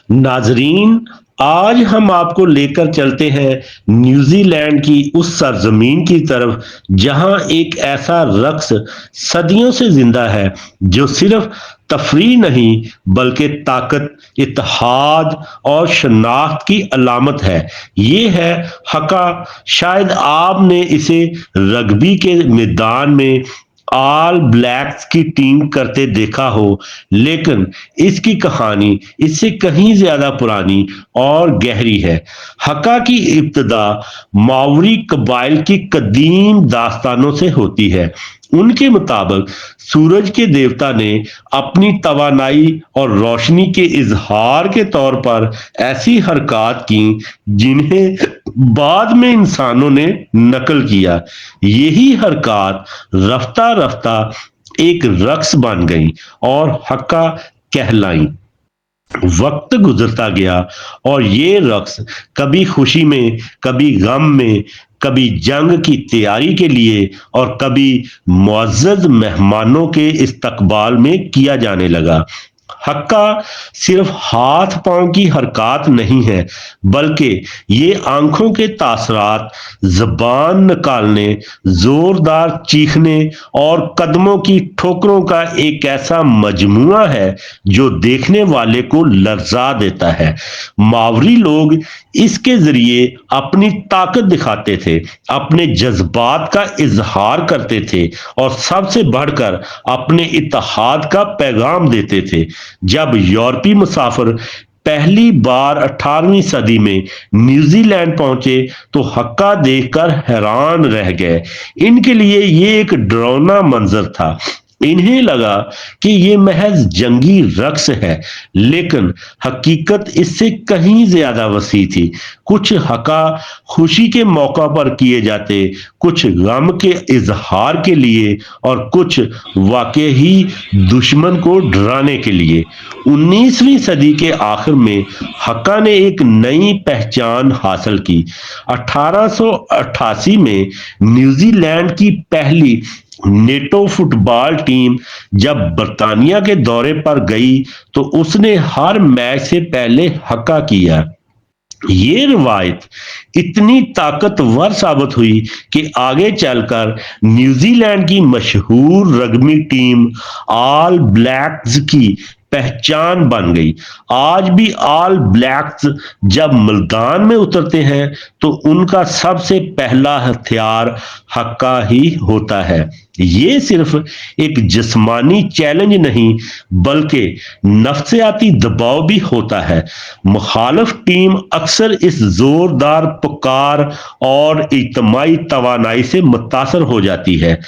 नाजरीन, आज हम आपको लेकर चलते हैं न्यूजीलैंड की उस सरजमीन की तरफ जहां एक ऐसा रक्स सदियों से जिंदा है जो सिर्फ तफरीह नहीं बल्कि ताकत, इत्तेहाद और शनाख्त की अलामत है। ये है हका। शायद आपने इसे रग्बी के मैदान में ऑल ब्लैक्स की टीम करते देखा हो, लेकिन इसकी कहानी इससे कहीं ज्यादा पुरानी और गहरी है। हका की इब्तिदा मावरी कबाइल की कदीम दास्तानों से होती है। उनके मुताबिक सूरज के देवता ने अपनी तवानाई और रोशनी के इजहार के तौर पर ऐसी हरकत की जिन्हें बाद में इंसानों ने नकल किया। यही हरकत रफ्ता रफ्ता एक रक्स बन गई और हक्का कहलाई। वक्त गुजरता गया और ये रक्स कभी खुशी में, कभी गम में, कभी जंग की तैयारी के लिए और कभी मुअज़्ज़ज़ मेहमानों के इस्तकबाल में किया जाने लगा। हक्का सिर्फ हाथ पांव की हरकत नहीं है, बल्कि ये आंखों के तासरात, जबान निकालने, जोरदार चीखने और कदमों की ठोकरों का एक ऐसा मजमुआ है जो देखने वाले को लर्जा देता है। मावरी लोग इसके जरिए अपनी ताकत दिखाते थे, अपने जज्बात का इजहार करते थे और सबसे बढ़कर अपने इत्तेहाद का पैगाम देते थे। जब यूरोपीय मुसाफिर पहली बार 18वीं सदी में न्यूजीलैंड पहुंचे तो हक्का देखकर हैरान रह गए। इनके लिए ये एक डरावना मंजर था। इन्हें लगा कि ये महज जंगी रक्स है, लेकिन हकीकत इससे कहीं ज्यादा वसी थी। कुछ हका खुशी के मौका पर किए जाते, कुछ गम के इजहार के लिए और कुछ वाकई ही दुश्मन को डराने के लिए। 19वीं सदी के आखिर में हक्का ने एक नई पहचान हासिल की। 1888 में न्यूजीलैंड की पहली नेटो फुटबॉल टीम जब बर्तानिया के दौरे पर गई तो उसने हर मैच से पहले हक्का किया। ये रिवायत इतनी ताकतवर साबित हुई कि आगे चलकर न्यूजीलैंड की मशहूर रग्बी टीम ऑल ब्लैक्स की पहचान बन गई। आज भी ऑल ब्लैक्स जब मैदान में उतरते हैं तो उनका सबसे पहला हथियार हक्का ही होता है। ये सिर्फ एक जिस्मानी चैलेंज नहीं बल्कि नफ्सियाती दबाव भी होता है। मुखालिफ टीम अक्सर इस जोरदार पुकार और इज्तिमाई तवानाई से मुतासर हो जाती है।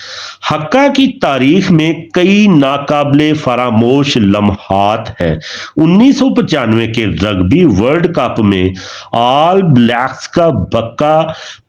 हक्का की तारीख में कई नाकाबिले फरामोश लम्हात हैं। 1995 के रग्बी वर्ल्ड कप में ऑल ब्लैक्स का बक्का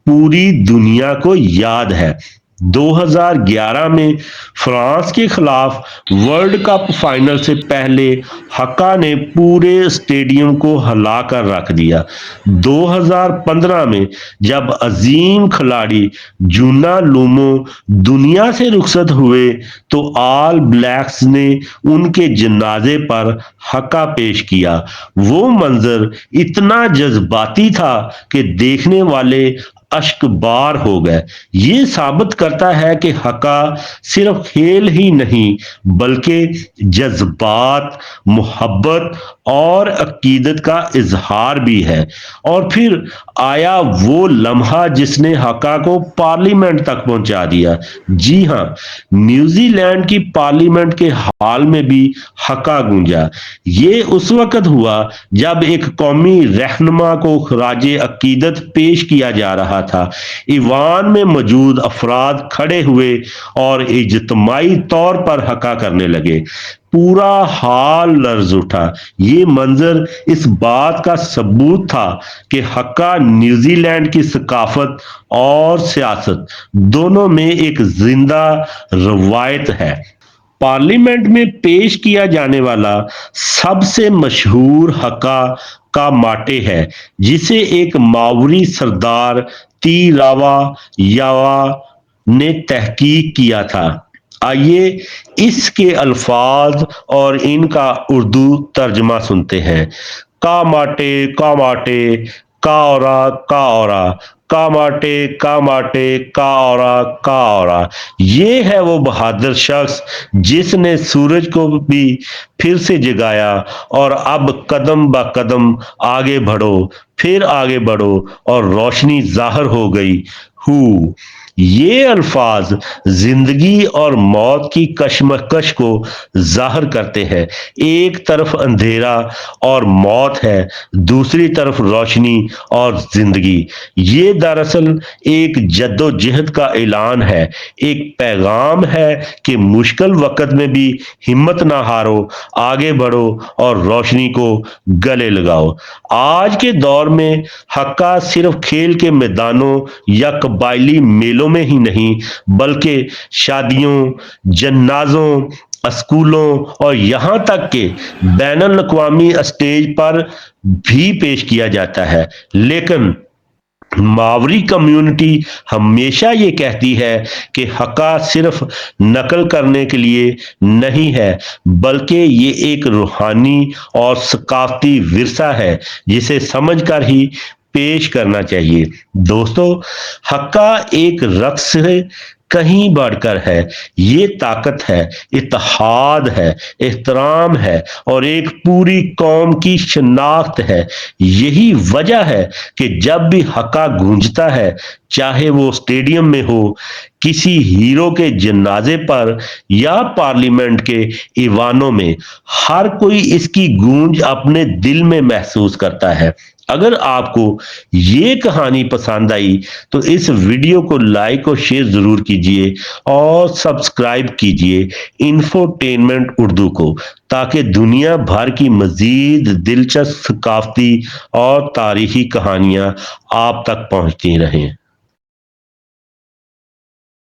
पूरी दुनिया को याद है। 2011 में फ्रांस के खिलाफ वर्ल्ड कप फाइनल से पहले हक्का ने पूरे स्टेडियम को हिलाकर रख दिया। 2015 में जब अजीम खिलाड़ी जूना लूमो दुनिया से रुखसत हुए तो ऑल ब्लैक्स ने उनके जनाजे पर हक्का पेश किया। वो मंजर इतना जज्बाती था कि देखने वाले अश्कबार हो गए। ये साबित करता है कि हक्का सिर्फ खेल ही नहीं बल्कि जज्बात, मोहब्बत और अकीदत का इजहार भी है। और फिर आया वो लम्हा जिसने हक्का को पार्लियामेंट तक पहुंचा दिया। जी हाँ, न्यूजीलैंड की पार्लियामेंट के हाल में भी हक्का गूंजा। ये उस वक्त हुआ जब एक कौमी रहनुमा को खराजे अकीदत पेश किया जा रहा था। ईवान में मौजूद अफराद खड़े हुए और इज्तिमाई तौर पर हक्का करने लगे। पूरा हाल लर्ज उठा। ये मंजर इस बात का सबूत था कि हक्का न्यूजीलैंड की सकाफत और सियासत दोनों में एक जिंदा रवायत है। पार्लियामेंट में पेश किया जाने वाला सबसे मशहूर हक्का का माटे है, जिसे एक मावरी सरदार ती रावा यावा ने तहकीक किया था। आइए इसके अल्फाज और इनका उर्दू तर्जमा सुनते हैं। कामाटे कामाटे का कामाटे कामाटे का। ये है वो बहादुर शख्स जिसने सूरज को भी फिर से जगाया, और अब कदम ब कदम आगे बढ़ो, फिर आगे बढ़ो और रोशनी जाहिर हो गई। हु ये अल्फाज जिंदगी और मौत की कशमकश को जाहिर करते हैं। एक तरफ अंधेरा और मौत है, दूसरी तरफ रोशनी और जिंदगी। ये दरअसल एक जद्दोजहद का ऐलान है, एक पैगाम है कि मुश्किल वक्त में भी हिम्मत ना हारो, आगे बढ़ो और रोशनी को गले लगाओ। आज के दौर में हक्का सिर्फ खेल के मैदानों या कबायली मेलों में ही नहीं, बल्कि शादियों, जन्नाजों, स्कूलों और यहाँ तक कि बैनुल अक़वामी स्टेज पर भी पेश किया जाता है। लेकिन मावरी कम्युनिटी हमेशा ये कहती है कि हक्का सिर्फ नकल करने के लिए नहीं है, बल्कि ये एक रूहानी और सकाफती विरसा है जिसे समझकर ही पेश करना चाहिए। दोस्तों, हक्का एक रक्स से कहीं बढ़कर है। ये ताकत है, इत्तेहाद है, एहतराम है और एक पूरी कौम की शनाख्त है। यही वजह है कि जब भी हक्का गूंजता है, चाहे वो स्टेडियम में हो, किसी हीरो के जनाजे पर या पार्लियामेंट के ईवानों में, हर कोई इसकी गूंज अपने दिल में महसूस करता है। अगर आपको ये कहानी पसंद आई तो इस वीडियो को लाइक और शेयर जरूर कीजिए और सब्सक्राइब कीजिए इंफोटेनमेंट उर्दू को, ताकि दुनिया भर की मजीद दिलचस्प सकाफती और तारीखी कहानियां आप तक पहुंचती रहें।